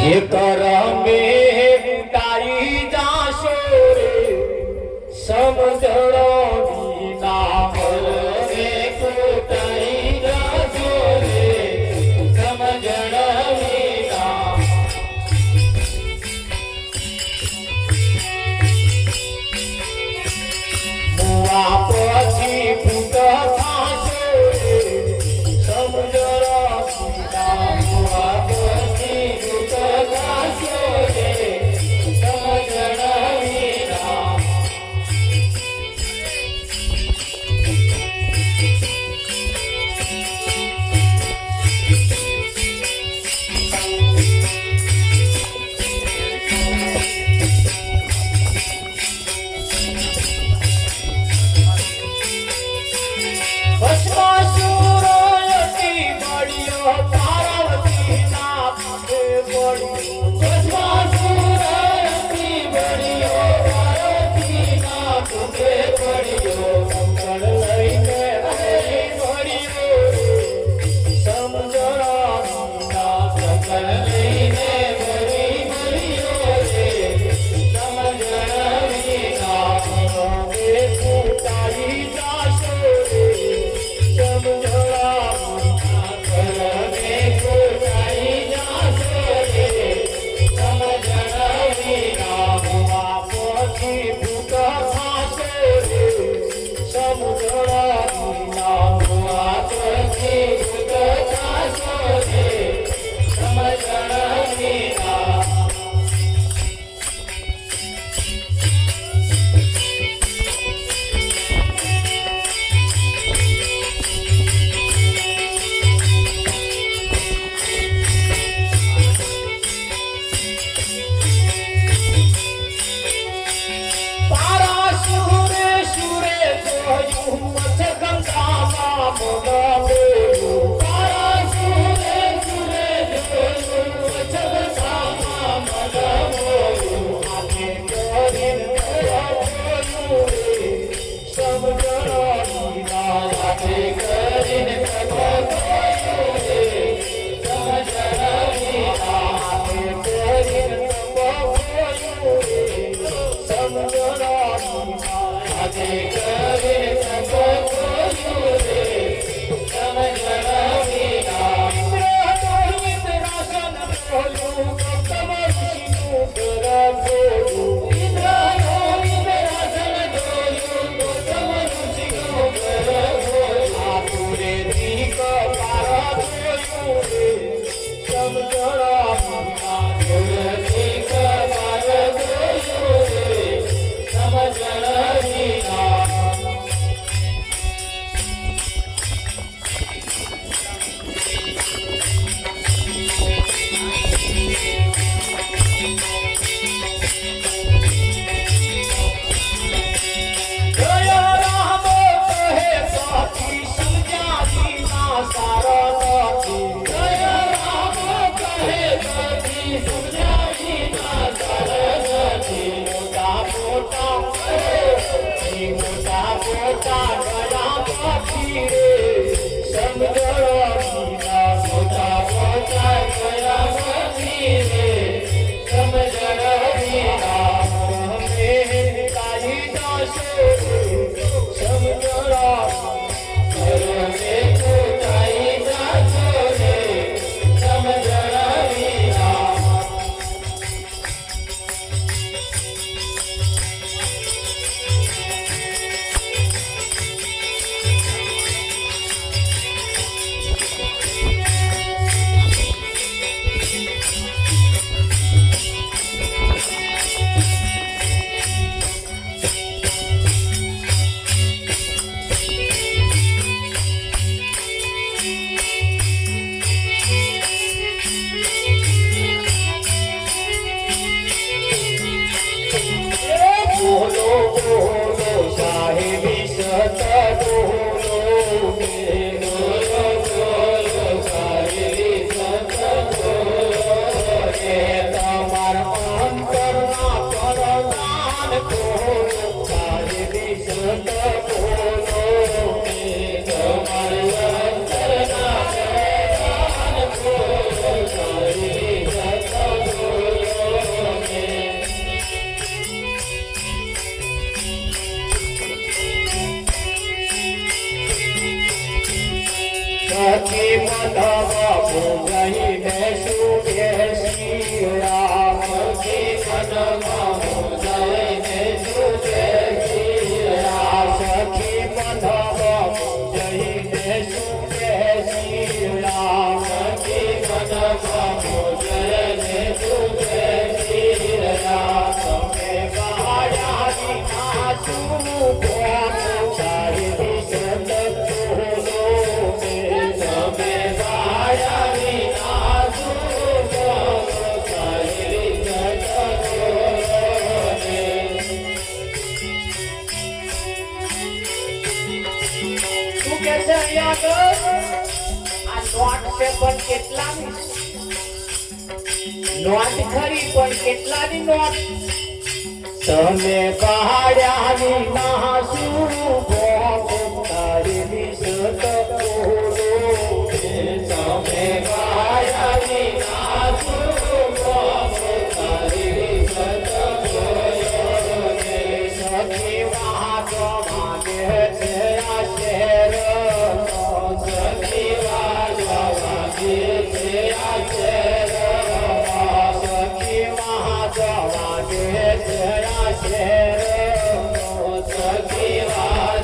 हे करमे कुटाई जाशो रे समझणो विना रे कुटाई जाशो रे समझण विना मुआ पछी फूट थाशो रे समझण विना मुआ पछी फूट थाशो रे समझण विना भस्मासुरयति बढियो पार्वती ना पुटे बढियो भस्मासुरयति बढियो पार्वती ना पुटे बढियो कंकण लઈને હરી બઢિયો સમજણા વિના કંકણ લઈને હરી બઢિયો રે સમજણ વિના મને ફૂટાઈ જાશો રે સમજણા વિના ઘરને ફૂટાઈ જાશો રે જઈને સુખેશી રામ સખી મનમાં જઈને સુખેશી રામ સખી મનમાં જઈને સુખેશી રામ સખી મનમાં જઈને સુખેશી રામ તમે ગાયા આસુ ચારી સત તમે ગાયા આસુ ચારી શું કે છે આ નોટ છે પણ કેટલાની નોટ ખરી પણ કેટલાની નોટ તમે કાઢ્યા વિના શું તારી વિસત તમે કાઢ્યા વિના શું તારી વિસત સખી વાહ માગે છે આ શેર સખી વાહ માગે છે આ શેર સખી વાહ માગે છે આ શેર સખી વાહ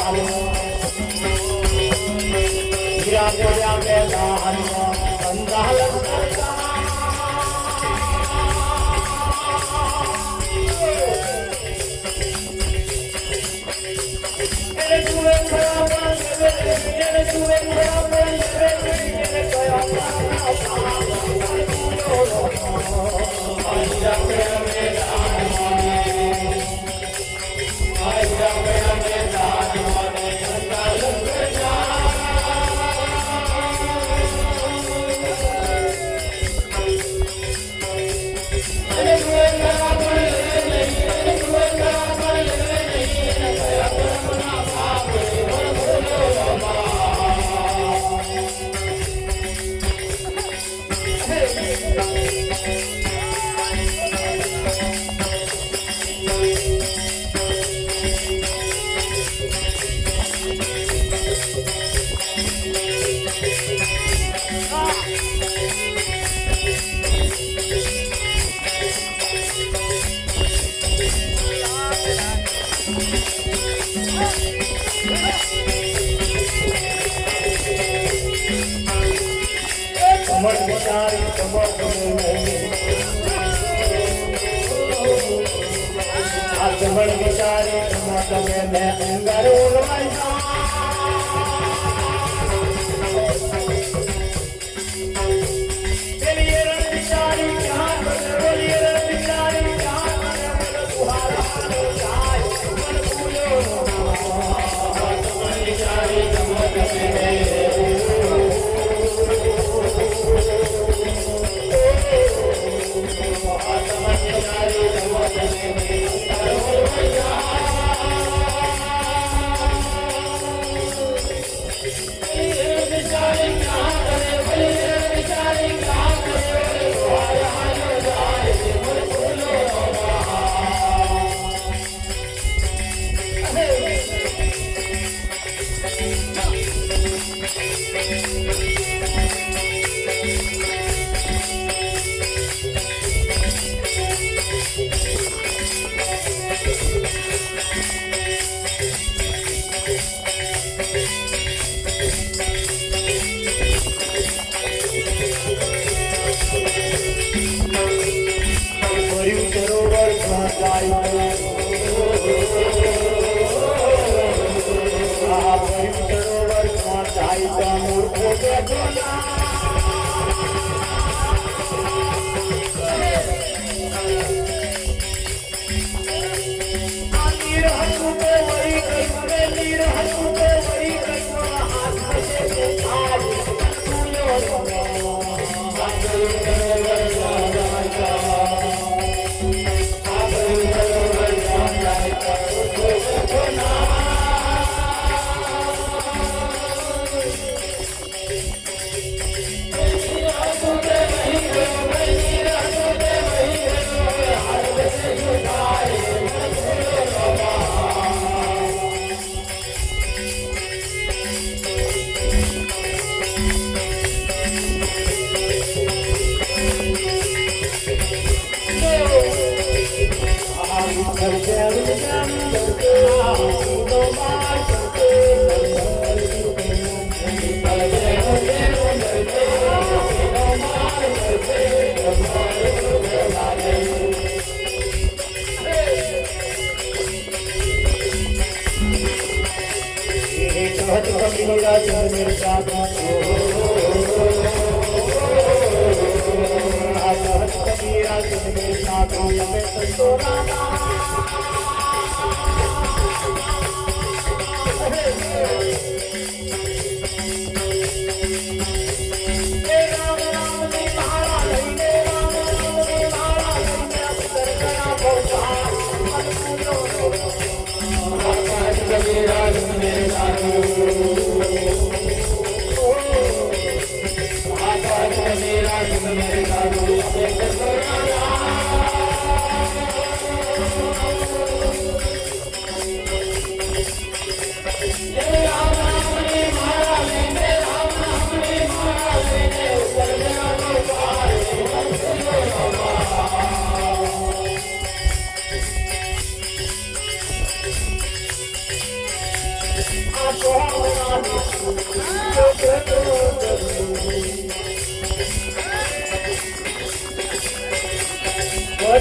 હીરા બોલ્યા મેદાન સંધાલ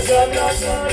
Bye.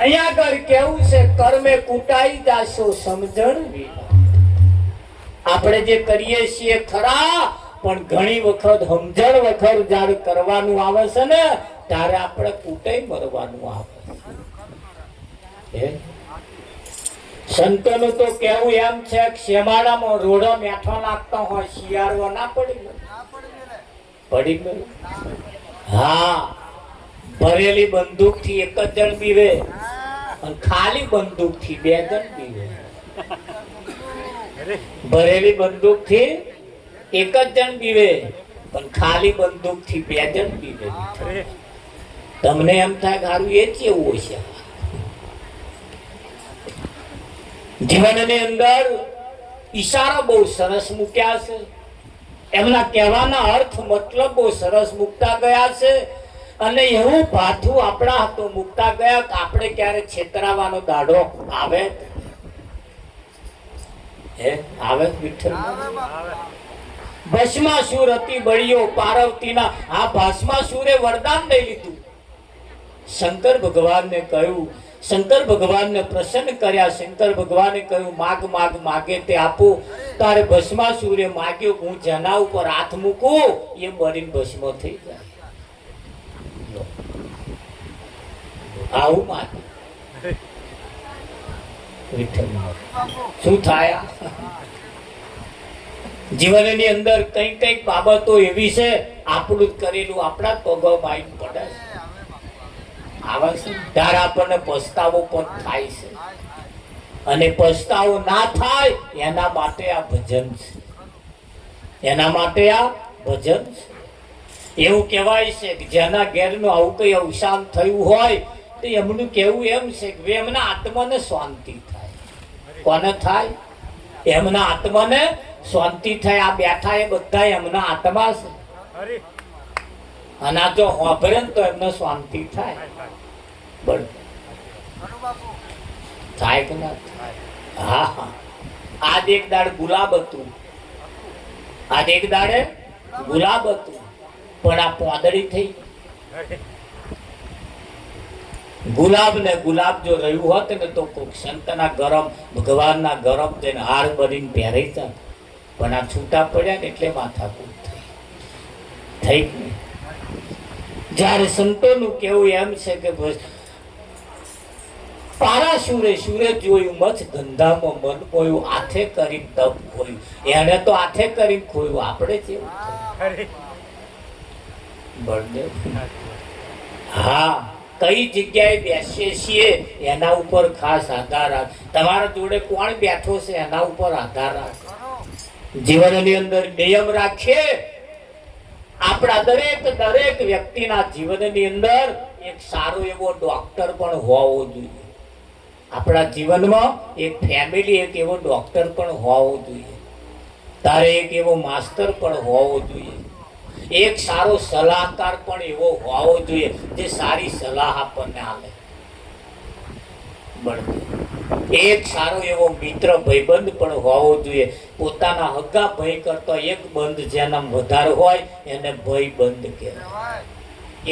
અહીંયા આગળ કેવું છે, કર્મે કૂટાઈ જાશો સમજણ વિના. આપણે જે કરીએ છીએ ખરા, પણ ઘણી વખત સમજણ વખત જયારે કરવાનું આવે છે ને, ત્યારે આપણે કૂટાઈ મરવાનું આવે. સંતોનું તો કેવું એમ છે કે શેમાડામાં રોડો મેઠો નાખતા હોય, શિયાળો ના પડી ગયો. હા, ભરેલી બંદૂક થી એક જ જણ બીવે અને ખાલી બંદૂક થી 2 જણ બીવે. ભરેલી બંદૂક થી એક જ જણ બીવે પણ ખાલી બંદૂક થી 2 જણ બીવે. તમને એમ થાય સારું એ કેવું છે. જીવનની અંદર ઈશારા બહુ સરસ મૂક્યા છે, એમના કહેવાના અર્થ મતલબ બહુ સરસ મૂકતા ગયા છે. અને એવું પાછું આપણા હાથો મૂકતા ગયા કે આપણે ક્યારે છેતરાવાનો દાડો આવે. આવે વિઠ્ઠલ. ભસ્માસુર અતિ બળિયો પાર્વતીના. આ ભસ્માસુરે વરદાન લઈ લીધું. શંકર ભગવાનને કહ્યું, શંકર ભગવાનને પ્રસન્ન કર્યા. શંકર ભગવાને કહ્યું માગ માગ, માગે તે આપું. તારે ભસ્માસુરે માગ્યું હું જેના ઉપર હાથ મૂકું એ મરીને ભસ્મ થઈ જાય. આવું માગે શું થાય? જીવનની અંદર કઈ કઈક બાબતો એવી છે આપણું કરેલું આપણા પગમાં આવી પડે છે. આવે છે ત્યારે આપણને પસ્તાવો પણ થાય છે. અને પસ્તાવો ના થાય એના માટે આ ભજન છે. એના માટે આ ભજન છે. એવું કહેવાય છે કે જેના ઘેરનું આવું કઈ અવસાન થયું હોય તો એમનું કેવું એમ છે કે એમના આત્માને શાંતિ થાય. કોને થાય? એમના આત્માને શાંતિ થાય. આ બેઠા એ બધા એમના આત્મા છે. અને આ જો હોભરે તો એમને શાંતિ થાય. થાય કે ના થાય? હા હા. આજ એક દાડ ગુલાબ હતું. આજ એક દાડે ગુલાબ હતું પણ આ પોદડી થઈ. ગુલાબ ને ગુલાબ જો રહ્યું હોત ને તો સંતના ગરમ ભગવાનના ગરમ તેને હાર બનીને પહેરી જાત. પણ આ છૂટા પડ્યા ને એટલે માથાકૂટ થઈ. જયારે સંતોનું કેવું એમ છે કે પારાસુરે સુરે જોયું મચ ધંધામાં મન ખોયું, હાથે કરી તપ ખોયું. એને તો હાથે કરી ખોયું, આપણે જેવું બળદેવ. હા, કઈ જગ્યાએ બેસીએ છીએ એના ઉપર ખાસ આધાર રાખ. તમારા જોડે કોણ બેઠો છે એના ઉપર આધાર રાખ. જીવનની અંદર નિયમ રાખીએ. આપણા દરેક વ્યક્તિના જીવનની અંદર એક સારો એવો ડોક્ટર પણ હોવો જોઈએ. આપણા જીવનમાં એક ફેમિલી એક એવો ડોક્ટર પણ હોવો જોઈએ. તારે એક એવો માસ્ટર પણ હોવો જોઈએ. એક સારો સલાહકાર પણ એવો હોવો જોઈએ જે સારી સલાહ આપણને આપે. એક સારો એવો મિત્ર ભાઈબંધ પણ હોવો જોઈએ. પોતાના હગા ભાઈ કરતા એક બંધ જેના વધારે હોય એને ભાઈબંધ કહેવાય.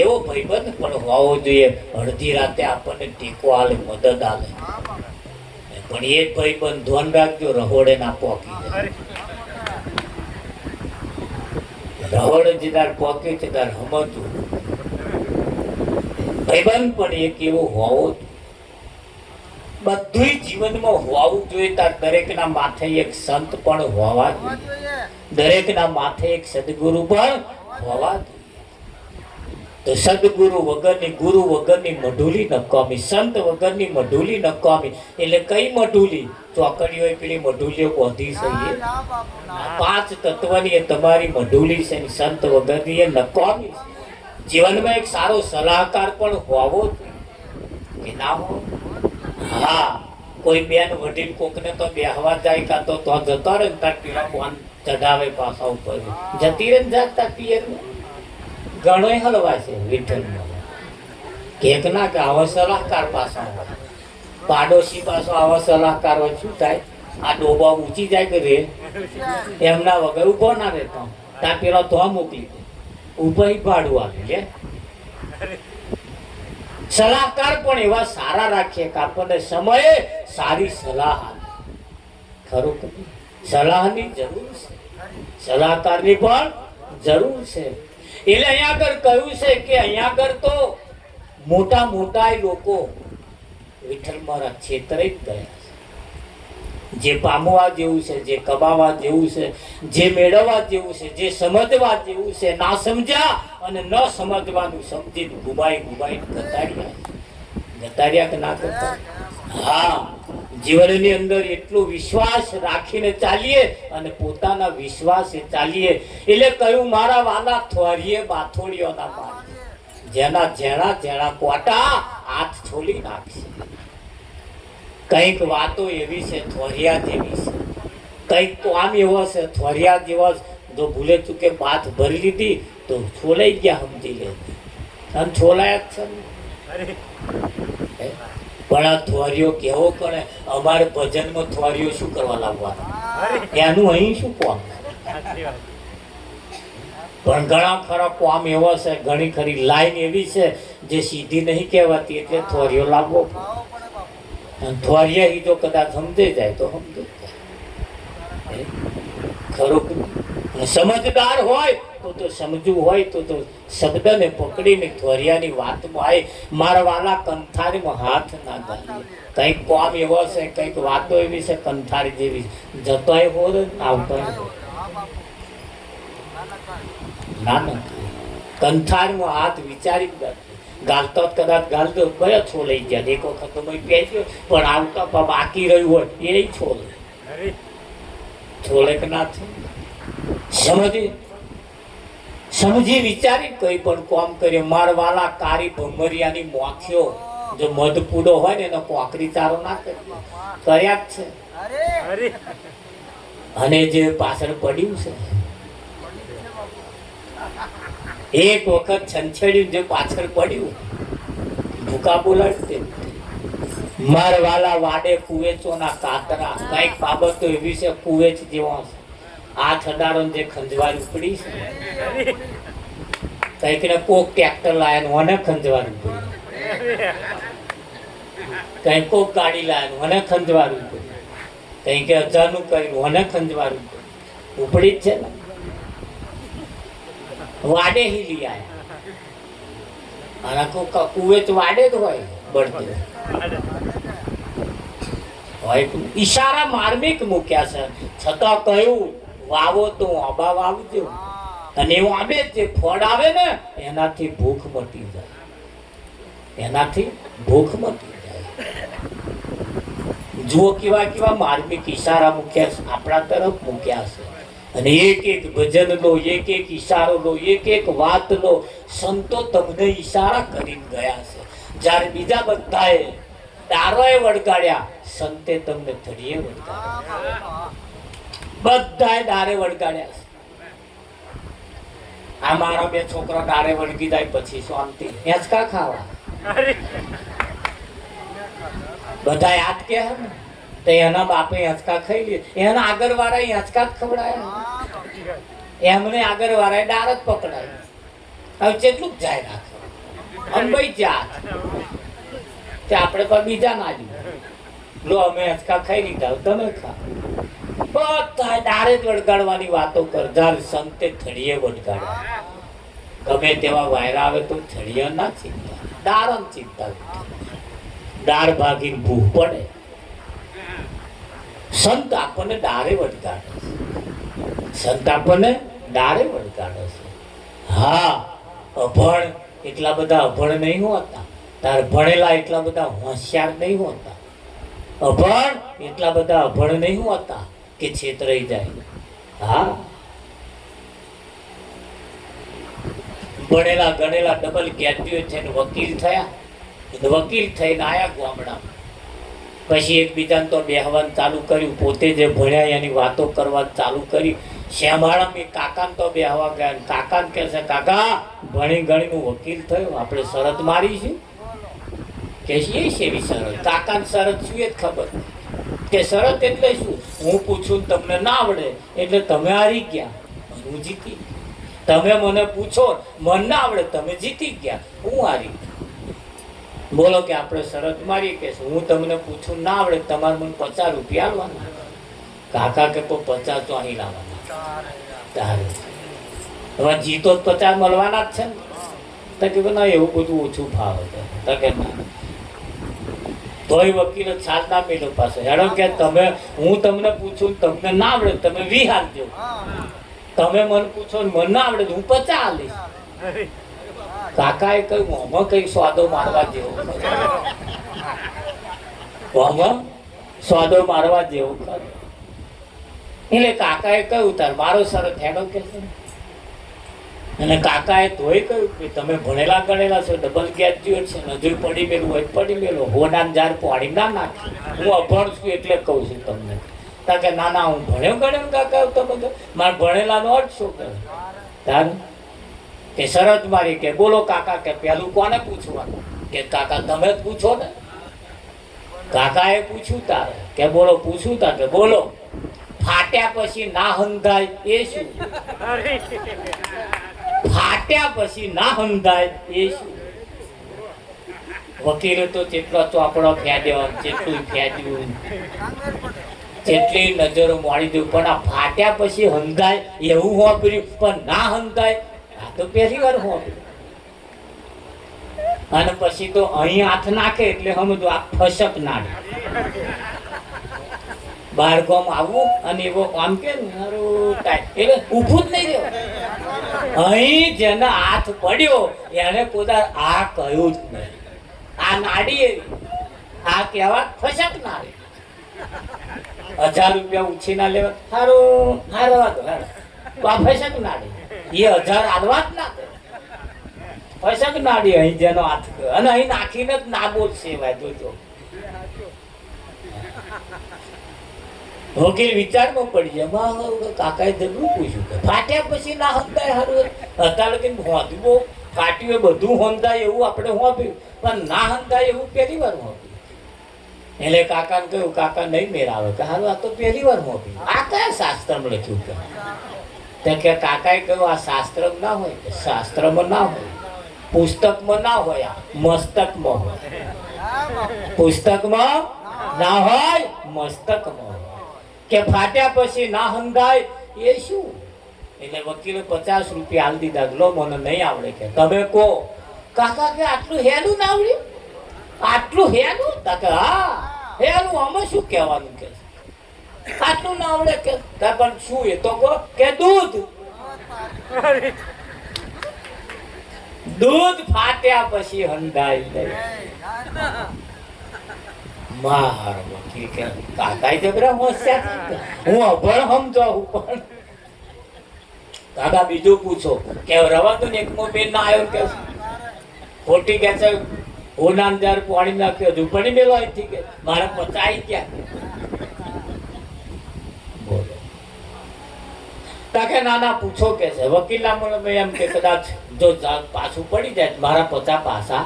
એવો ભાઈબંધ પણ હોવો જોઈએ. અડધી રાતે આપણને ટેકો આલે, મદદ આલે. પણ એક ભાઈબંધ ધ્યાન રાખજો રહોડે ના પોકી જાય. રહોડે જીદાર પોકે છે તાર સમજવું. ભાઈબંધ પણ એક એવો હોવો જોઈએ. બધું જીવનમાં હોવું જોઈએ. તાર દરેકના માથે એક સંત પણ હોવા જોઈએ. દરેકના માથે એક સદગુરુ પણ હોવા જોઈએ. તો સદગુરુ વગરની, ગુરુ વગરની મઢુલી નકામી, સંત વગરની મઢુલી નકામી. એટલે કઈ મઢુલી? ચોકડીઓ પેલી મઢુલીઓ બાંધી છે. 5 તત્વની એ તમારી મઢુલી છે. સંત વગરની એ નકામી છે. જીવનમાં એક સારો સલાહકાર પણ હોવો જોઈએ કે ના હોય? હા, કોઈ બેન વડીલ કોકને તો બેહવા જાય કાં તો જતો રહે તાર પીલા ફોન ચઢાવે પાછા ઉપર જતી રહે જાતા પિયર ઘણો હલવા છે વિઠ્ઠલ કેક ના કે આવા સલાહકાર પાછા હોય. પાડોશી પાછો આવા સલાહકાર હોય શું થાય? આ ડોબા ઊંચી જાય કે રે એમના વગર ઉભો ના રહેતો. ત્યાં પેલો તો મોકલી દે ઉભા ભાડું આપે લે. સલાહકાર પણ એવા સારા રાખીએ કે આપણને સમયે સારી સલાહ આપે. ખરું કે સલાહની જરૂર છે, સલાહકારની પણ જરૂર છે. એટલે અહીંયા આગળ કહ્યું છે કે અહીંયા આગળ તો મોટા મોટા લોકો વિઠ્ઠલ મહારાજ છેતરાઈ જ ગયા છે. જે પામવા જેવું છે, જે કમાવા જેવું છે, જે મેળવવા જેવું છે, જે સમજવા જેવું છે, ના સમજ્યા અને ન સમજવાનું સમજીને ગુમાઈ ગતાડ્યા કે ના કરતા. હા, જીવનની અંદર એટલો વિશ્વાસ રાખીને ચાલીએ અને પોતાના વિશ્વાસે ચાલીએ. એટલે કહ્યું મારા વાલા થોરીએ બાથોડીઓ ના મારીએ, જેના જેણા જેણા કોટા હાથ છોલી નાખશે. કઈક વાતો એવી છે થોરિયા જેવી છે, કઈક તો આમ એવો છે થોરિયા જેવા. જો ભૂલે ચૂકે બાથ ભરી લીધી તો છોલાઈ ગયા સમજી લે, અને છોલાયા જ છે ને. પણ આ થોરિયો કેવો કરે, અમારે ભજનમાં થોરિયો શું કરવા લાવવાનો, એનું અહીં શું કોમ. પણ ઘણા ખરા કોમ એવો છે, ઘણી ખરી લાઈન એવી છે જે સીધી નહીં કહેવાતી, એટલે થોરિયો લાવવો પડે. થોરિયા ઈ જો કદાચ સમજાઈ જાય તો સમજાઈ જાય. ખરું સમજદાર હોય તો સમજવું હોય તો શબ્દને પકડીને થોરિયાની વાતમાં આવે. મારા વાલા કંથારીમાં હાથ ના ગાલીએ. કંઈક કોમ એવો છે, કંઈક વાતો એવી છે કંથારી જેવી, જતોય હોર આવતોય ના ના. કંથારીમાં હાથ વિચારી જ ગાલતો કદાચ ગાલતો કયો છોલાઈ ગયા. એક વખત તો પહેર્યો પણ આવતા બાકી રહ્યું હોય એ છોલે. છોલે કે ના સમજી વિચારી કઈ પણ કોમ કરીએ. મારવાલા કારી ભમરિયાની મોખ્યો જો મધ પૂડો હોય ને એનો કોકરી ચારો ના કર્યા જ છે. અને જે પાછળ પડ્યું છે એક વખત છંછેડ્યું, જે પાછળ પડ્યું ભૂકા બોલાડતે. મારવાલા વાડે કુવેચોના કાતરા, કઈક બાબતો એવી છે કુવેચ જેવો આ છડારો જે ખંજવાર ઉપડી છે. કઈક ને કોક ટ્રેક્ટર લાયા મને ખંજવાર ઉપડી, કઈ કોક ગાડી લાયા મને ખંજવાર ઉપડી, કઈ કે અજાનું કર્યું મને ખંજવાર ઉપડી જ છે ને. વાડે હિલી આયા અને કુવેચ વાડે જ હોય બળતે હોય. ઈશારા માર્મિક મૂક્યા છે, છતાં કહ્યું વાવો તો આબા વાવજો. અને એવું આંબે જે ફળ આવે ને એનાથી ભૂખ મટી જાય, એનાથી ભૂખ મટી જાય. જુઓ કેવા કેવા માર્મિક ઈશારા મૂક્યા છે, આપણા તરફ મૂક્યા છે. અને એક એક ભજન લો, એક એક ઈશારો લો, એક એક વાત લો. સંતો તમને ઈશારા કરીને ગયા છે. જ્યારે બીજા બધાએ દારોએ વળગાડ્યા, સંતે તમને થડીએ વળગાડ્યા. બધાએ દારે વળગાડ્યા છે. આ મારા બે છોકરા દારે વળગી જાય પછી શાંતિ હેંચકા ખાવા. બધા યાદ કે હે ને તો એના બાપે હેંચકા ખાઈ લે, એના આગળ વાળા હેંચકા જ ખવડાયા, એમને આગળ વાળા ડાર જ પકડાય. હવે કેટલું જ જાય રાખે અંબાઈ જા તે આપણે પણ બીજા ના લો, અમે હેંચકા ખાઈ લીધા તમે ખા. બધા ડારે જ વળગાડવાની વાતો કર. જ્યારે સંતે થળીએ વળગાડ્યા, ગમે તેવા વાયરા આવે તો થળીએ ના ચિંતા, ડાર ચિંતા. ડાર ભાગીને ભૂખ પડે. સંત આપણને ડારે વળગાડે છે, સંત આપણને ડારે વળગાડે છે. હા, અભણ એટલા બધા અભણ નહીં હોતા, તાર ભણેલા એટલા બધા હોશિયાર નહીં હોતા. અભણ એટલા બધા અભણ નહીં હોતા કે છેતરાઈ જાય. હા, ભણેલા ગણેલા ડબલ ગ્રેજ્યુએટ થઈને વકીલ થયા, વકીલ થઈને આયા ગામડા. પછી એકબીજાને તો બેહવાનું ચાલુ કર્યું, પોતે જે ભણ્યા એની વાતો કરવાનું ચાલુ કરી. શ્યામાળા કાકાને તો બેહવા ગયા. કાકાને કહે છે કાકા ભણી ગણીનું વકીલ થયો, આપણે શરત મારીશું. કે એ સેવી શરત? કાકાને શરત શું એ જ ખબર કે શરત એટલે શું? હું પૂછું તમને ના આવડે એટલે તમે હારી ગયા, હું જીતી. તમે મને પૂછો મને ના આવડે તમે જીતી ગયા, હું હારી. બોલો કે આપણે શરત મારી કે હું તમને પૂછું ના આવડે તમારે મને 50 રૂપિયા આલવાના. કાકા કે 50 તો અહીં લાવવાના તારે હવે જીતો 50 મળવાના જ છે ને. તો કે ના એવું બધું ઓછું ફાવે છે. તો કે ના તોય વકીલ સાથ ના મેલો પાસે હેડો કે તમે હું તમને પૂછું તમને ના આવડે તમે 20 આપજો. તમે મને પૂછો ને મને ના આવડે હું 50 આલીશ. કાકાએ કહ્યું આમાં કઈ સ્વાદો મારવા જેવો આમાં સ્વાદો મારવા જેવું ખરું. એટલે કાકાએ કહ્યું તાર મારો શરત હેડો કે છે. અને કાકાએ તોય કહ્યું કે તમે ભણેલા ગણેલા છો ડબલ ગ્રેજ્યુએટ છે ને હજુ પડી મેલું હોય પડી મેલો હોડાન જાર પાણી ના નાખે હું અભણ છું એટલે કહું છું તમને. તા કે ના ના હું ભણ્યો ગણ્યો કાકા તમે મારે ભણેલાનો અર્થ શું કરે તારું કે શરત મારી કે બોલો કાકા કે પેલું કોને પૂછવાનું કે કાકા તમે જ પૂછો ને. કાકાએ પૂછ્યું તારે કે બોલો પૂછ્યું તા કે બોલો ફાટ્યા પછી ના હંધાય એ શું. ફાટ્યા પછી ના હંધાય એ શું. વકીલે તો જેટલો ચોપડો ફેંદ્યો જેટલું ફેંદ્યું જેટલી નજરો મોડી દઉં પણ આ ફાટ્યા પછી હંધાય એવું વાપર્યું પણ ના હંધાય આ તો પહેલી વાર વાપર્યું. અને પછી તો અહીં હાથ નાખે એટલે સમજો આ ફસક નાડે. બહાર ગામ આવવું અને એવો આમ કે એટલે ઊભું જ નહીં રહ્યો. અહીં જેના હાથ પડ્યો એને પોતા આ કહ્યું જ નહીં. આ નાડી એવી આ કહેવા ફસક નાડે. 1000 રૂપિયા ઉછીના લેવા સારું હારવા દો તો આ ફસક નાડે એ 1000 હાલવા જ ના દે. ફસક નાડી અહીં જેનો હાથ અને અહીં નાખીને જ ના બોલશે જોજો. વકીલ વિચારમાં પડી જાય. કાકાએ જબરું પૂછ્યું કે ફાટ્યા પછી ના હંધાય હારું અત્યારે કે હોંધવું ફાટ્યું બધું હોંધાય એવું આપણે હોંપ્યું પણ ના હંધાય એવું પહેલી વાર હોંપ્યું. એટલે કાકાને કહ્યું કાકા નહીં મેળ આવે કે હારું આ તો પહેલી વાર હોંપ્યું. આ કયા શાસ્ત્રમાં લખ્યું કે કાકાએ કહ્યું આ શાસ્ત્રમાં ના હોય શાસ્ત્રમાં ના હોય પુસ્તકમાં ના હોય આ મસ્તકમાં હોય. પુસ્તકમાં ના હોય મસ્તકમાં હોય કે ફાટ્યા પછી ના હંધાય એ શું. એટલે વકીલે 50 રૂપિયા હાલ દીધા. લો મને નહીં આવડે કે તમે કહો. કાકા કે આટલું હેલું ના આવડ્યું આટલું હેલું. કે હા હેલું આમાં શું કહેવાનું કે આટલું ના આવડે કે પણ શું એ તો કહો કે દૂધ દૂધ ફાટ્યા પછી હંધાય નહીં. માર વકીલ કે કાકા જબરા હોશિયાર હું અભણ સમજાવું પણ કાકા બીજું પૂછો કે રવા તો ને એકમો બેન ના આવ્યો કે ખોટી કે છે હોનામ જાર પાણી નાખ્યો ઝૂંપડી મેલો અહીંથી કે મારા 50 આવી ગયા. બોલો કાકે ના પૂછો કે છે વકીલના મને એમ કે કદાચ જો પાછું પડી જાય મારા 50 પાછા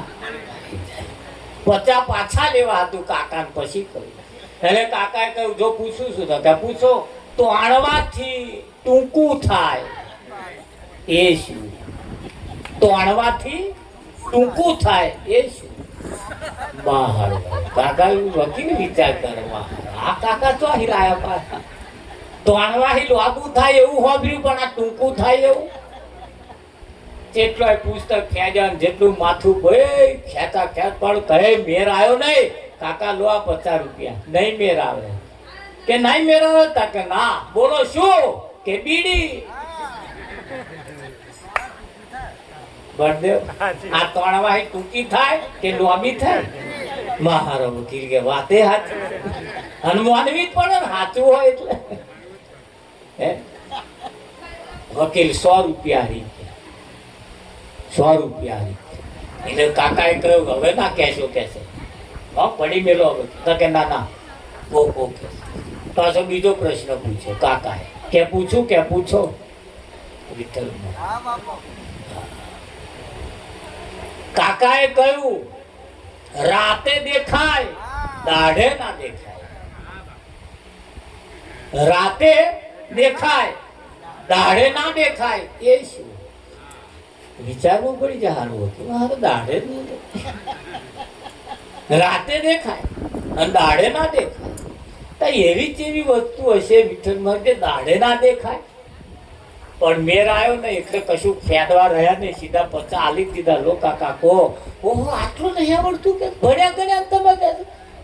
50 પાછા લેવા હતું કાકાને પછી કહ્યું. એટલે કાકાએ કહ્યું જો પૂછું છું તો કે પૂછો તો આણવાથી ટૂંકું થાય એ શું. તો આણવાથી ટૂંકું થાય એ શું. બહાર કાકા વકીલ વિચાર કરવા આ કાકા ચો હિલાયા પાછા. તો આણવાથી લાગુ થાય એવું હોભર્યું પણ આ ટૂંકું થાય એવું. જેટલો પુસ્તક ખેંચ્યા જેટલું માથું ભાઈ ખેંચા ખેંચ પણ કહે મેર આવ્યો નહીં. કાકા લો આ 50 રૂપિયા નહીં મેર આવે કે નહીં મેર આવે તા કે ના બોલો શું કે બીડી. બળદેવ આ તણવાહી ટૂંકી થાય કે લોબી થાય. મારો વકીલ કે વાતે હાચી હનુમાનવી પડે ને સાચું હોય એટલે હે વકીલ 100 રૂપિયા હારી 100 રૂપિયા હારી. એટલે કાકાએ કહ્યું હવે ના કહેશો કહેશે હા પડી મેલો હવે તો કે ના ના ઓકે. પાછો બીજો પ્રશ્ન પૂછ્યો કાકાએ કે પૂછું કે પૂછો. વિઠ્ઠલ કાકાએ કહ્યું રાતે દેખાય દાઢે ના દેખાય. રાતે દેખાય દાઢે ના દેખાય એ શું. વિચારવું પડી જાય હારું હતું મારે દાઢે જ નહીં રાતે દેખાય અને દાડે ના દેખાય. તો એવી જેવી વસ્તુ હશે વિઠ્ઠલમાં કે દાડે ના દેખાય. પણ મેર આવ્યો ને એટલે કશું ફેદવા રહ્યા નહીં, સીધા પચા આલી દીધા. લો કાકા કહો, ઓહો આટલું નહીં આવડતું કે ભણ્યા ગણ્યા તમે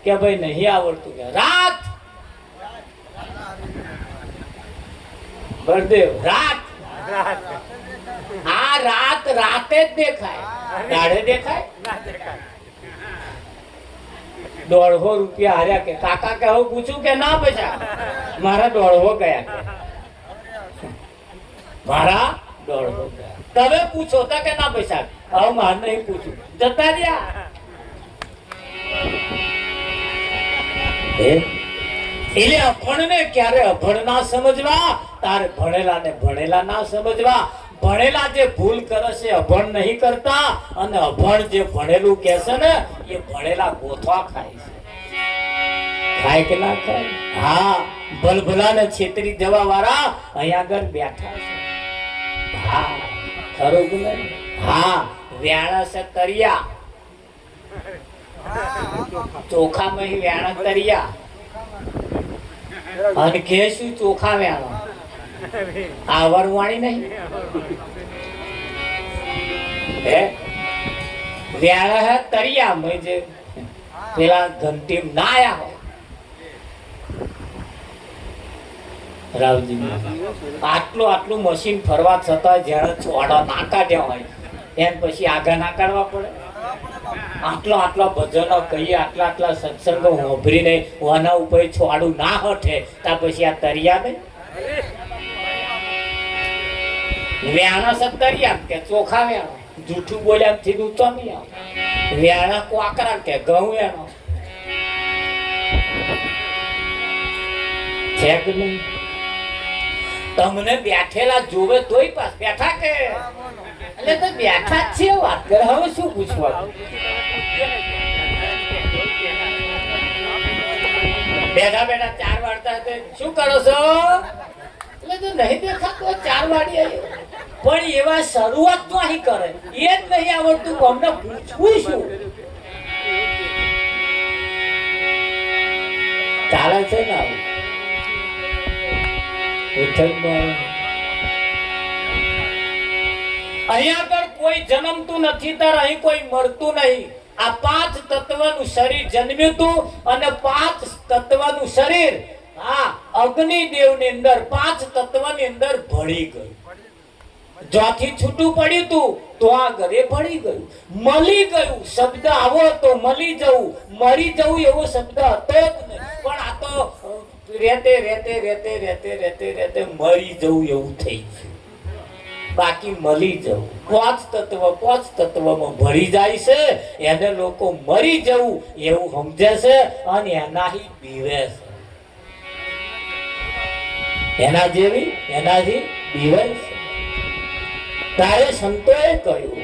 કે ભાઈ નહીં આવડતું કે રાત બળદેવ રાત આ રાત રાતે જ દેખાય, દાડે દેખાય. 150 રૂપિયા હાર્યા કે કાકા કે હું પૂછું કે ના પૈસા મારા 150 ગયા કે મારા 150 ગયા. તમે પૂછો તા કે ના પૈસા હવે મારે નહીં પૂછું જતા રહ્યા. એટલે અભણને ક્યારે અભણ ના સમજવા, તારે ભણેલા ને ભણેલા ના સમજવા. ભણેલા જે ભૂલ કરે છે અભણ નહીં કરતા, અને અભણ જે ભણેલું કે છે ને એ ભણેલા ગોથવા ખાય છે. ખાય કે ના ખાય? હા, ભલભલા ને છેતરી જવા વાળા અહીંયા આગળ બેઠા છે. હા ખરું કે નહીં? હા, વ્યાણા છે તરિયા, ચોખામાં વ્યાણા તરિયા અને કે શું ચોખા વ્યાણો આવરવાણી નહીં હે વ્યાણા હે તરિયા મેં જે પેલા ઘંટી ના આયા હોય રાવજી આટલું મશીન ફરવા છતાં જ્યારે છોડા ના કાઢ્યા હોય એમ પછી આગળ ના કાઢવા પડે. આટલા ભજનો કહીએ, આટલા સત્સંગો હોભરીને વાના ઉપર છોડું ના હઠે તા પછી આ તરિયા ને વ્યાણા સત્તરિયા કે ચોખા વ્યાણો, જૂઠું બોલ્યા થી ચમી વ્યાણા કોકરા કે ઘઉં વ્યાણો છે કે નહીં? તમને બેઠેલા જોવે તોય પાસ બેઠા કે એટલે તો બેઠા જ છે. વાત કરે હવે શું પૂછવા? બેઠા 4 વાળતા શું કરો છો એટલે તો નહીં દેખાતો 4 વાળી આવ્યો. પણ એવા શરૂઆત તો અહીં કરે એ જ નહીં આવડતું. અમને પૂછવું શું ચાલે છે ને આવું અહીંયા આગળ કોઈ જન્મતું નથી, તાર અહીં કોઈ મરતું નહીં. આ 5 તત્વનું શરીર જન્મ્યું તું અને 5 તત્વનું શરીર આ અગ્નિદેવની અંદર 5 તત્વની અંદર ભળી ગયું. જ્યાંથી છૂટું પડ્યું તું તો આ ઘરે ભળી ગયું, મળી ગયું. શબ્દ આવો તો મળી જવું, મરી જવું એવો શબ્દ હતો જ નહીં. પણ આ તો રેતે મરી જવું એવું થઈ ગયું. બાકી મળી જવું 5 તત્વમાં ભરી જાય છે એને લોકો મરી જવું એવું સમજે છે અને એનાથી બીવે છે. એના જેવી એનાથી બીવે છે. તારે સંતોએ કહ્યું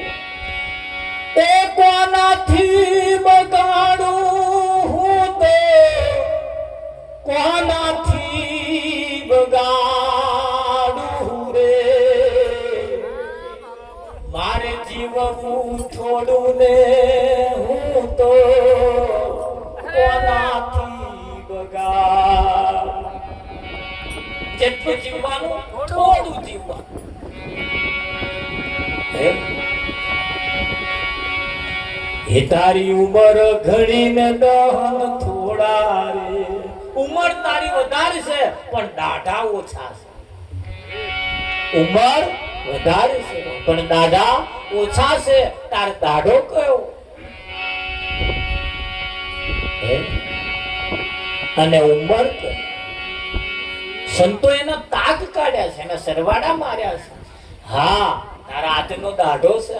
એ કોનાથી બગાડું હું તો કોનાથી બગાડું રે, મારે જીવવું થોડું ને હું તો કોનાથી બગાડ. જેટલું જીવવાનું થોડું જીવવાનું. એ તારી ઉંમર ઘણી ને દહન થોડા રે. ઉંમર તારી વધારે છે પણ દાઢા ઓછા છે. ઉંમર વધારે છે પણ દાઢા ઓછા છે. તાર દાઢો કયો અને ઉંમર કયો? સંતો એના તાગ કાઢ્યા છે, એના સરવાડા માર્યા છે. હા, તારા હાથનો દાઢો છે.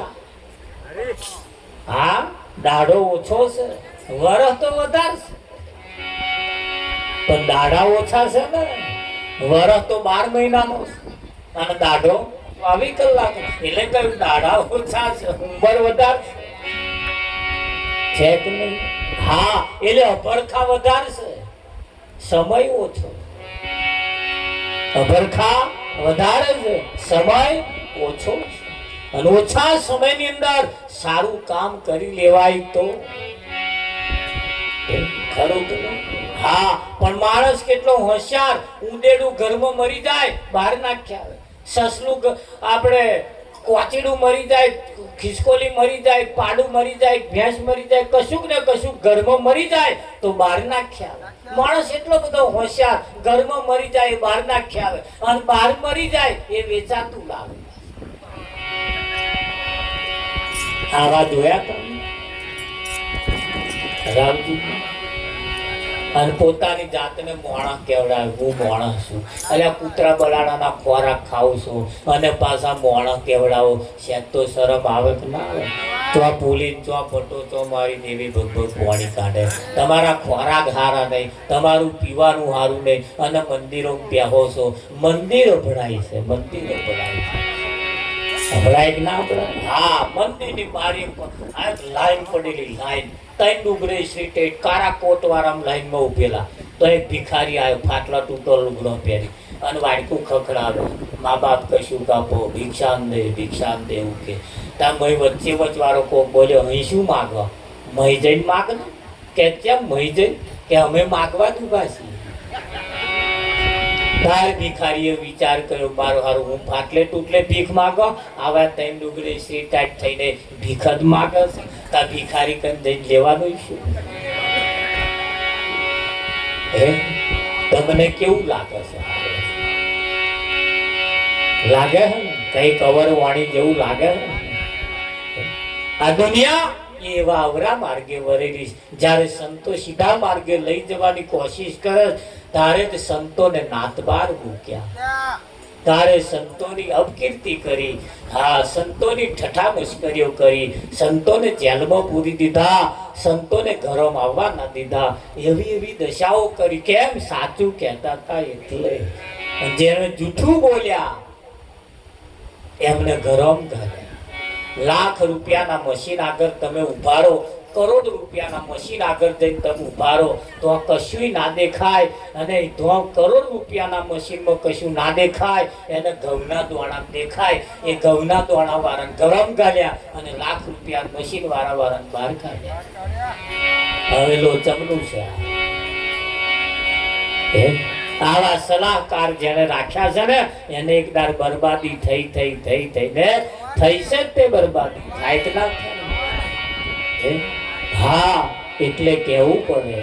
હા, દાઢો ઓછો છે, વરસ તો વધારે છે પણ દાઢા ઓછા છે ને. વરસ તો 12 મહિનાનો છે અને દાઢો 24 કલાક. એટલે કયું દાઢા ઓછા છે, ઉંમર વધારે છે કે નહીં? હા, એટલે અભરખા વધારે છે, સમય ઓછો. અભરખા વધારે છે, સમય ઓછો છે. અને ઓછા સમયની અંદર સારું કામ કરી લેવાય તો ખરું તો નહીં? હા, પણ માણસ કેટલો હોશિયાર, ઉંદેડું ઘરમાં મરી જાય બહાર નાખ્યા આવે, સસલું આપણે કોચીડું મરી જાય, ખિસકોલી મરી જાય, પાડું મરી જાય, ભેંસ મરી જાય, કશુંક ને કશુંક ઘરમાં મરી જાય તો બહાર નાખ્યા આવે. માણસ એટલો બધો હોશિયાર, ઘરમાં મરી જાય એ બહાર નાખ્યા આવે, અને બહાર મરી જાય એ વેચાતું લાવે. આવા જોયા તમે રામજી? અને પોતાની જાતને મોણા કેવડાવે, હું મોણા છું, અલ્યા કૂતરા બલાડાના ખોરાક ખાઉં છું, અને પાછા મોણા કેવડાવો. શેત તો શરમ આવે કે ના આવે? તો આ પોલીસ જો પટો તો મારી દેવી ભગવત પાણી કાઢે. તમારા ખોરાક હારા નહીં, તમારું પીવાનું સારું નહીં, અને મંદિરો બેહો છો. મંદિરો ભણાય છે, મંદિરો ભણાય છે. ભણાય કે ના ભણાય? હા, મંદિરની બારી આ લાઈન પડેલી, લાઈન ત્રણ ડુંગરે સીટે કારા કોટ વાળા લાઈનમાં ઉભેલા, તો એક ભિખારી આવ્યો, ફાટલા તૂટો લુગડો પહેરી અને વાડકું ખખડાવે, મા બાપ કશું કાપો, ભિક્ષાન દે, ભિક્ષાન દે, એવું કે. ત્યાં મય વચ્ચે વચવાળો કોક બોલ્યો, અહીં શું માગવા? મહી જઈને માગ ને. કે કેમ મહી જઈને? કે અમે માગવા જ ઉભા છીએ. તાર ભિખારીએ વિચાર કર્યો, મારો હારું હું ફાટલે તૂટલે ભીખ માગો, આવા ત્રણ ડુંગરે શ્રી ટાઈટ થઈને ભીખ જ માગે છે. તા ભિખારી કઈ જઈને લેવાનું શું? હે, તમને કેવું લાગે છે? લાગે હે ને કઈ કવર વાણી જેવું લાગે હે? આ દુનિયા એવા અવરા માર્ગે વરેલી, જ્યારે સંતો સીધા માર્ગે લઈ જવાની કોશિશ કરે તારે જ સંતોને નાતબાર મૂક્યા, તારે સંતોની અપકીર્તિ કરી. હા, સંતોની ઠઠા મશ્કરીઓ કરી, સંતોને જેલમાં પૂરી દીધા, સંતોને ઘરોમાં આવવા ના દીધા, એવી એવી દશાઓ કરી. કેમ? સાચું કહેતા હતા એટલે. જેને જૂઠું બોલ્યા એમને ઘરોમાં ઘરે. લાખ રૂપિયાના મશીન આગળ તમે ઉભા રહો, કરોડ રૂપિયાના મશીન આગળ જઈને તમે ઉભા રહો તો આ કશું ના દેખાય, અને તો કરોડ રૂપિયાના મશીનમાં કશું ના દેખાય, એને ઘઉંના દોણા દેખાય. એ ઘઉંના દોણા વાળાને ગરમ ગાલ્યા અને લાખ રૂપિયા મશીન વાળાને બહાર કાઢ્યા. હવે લોચમનું છે. આવા સલાહકાર જેને રાખ્યા છે ને એને એકદાર બરબાદી થઈ થઈ થઈ થઈને થઈ છે. તે બરબાદી થાય કે ના થાય? હા, એટલે કેવું પડે.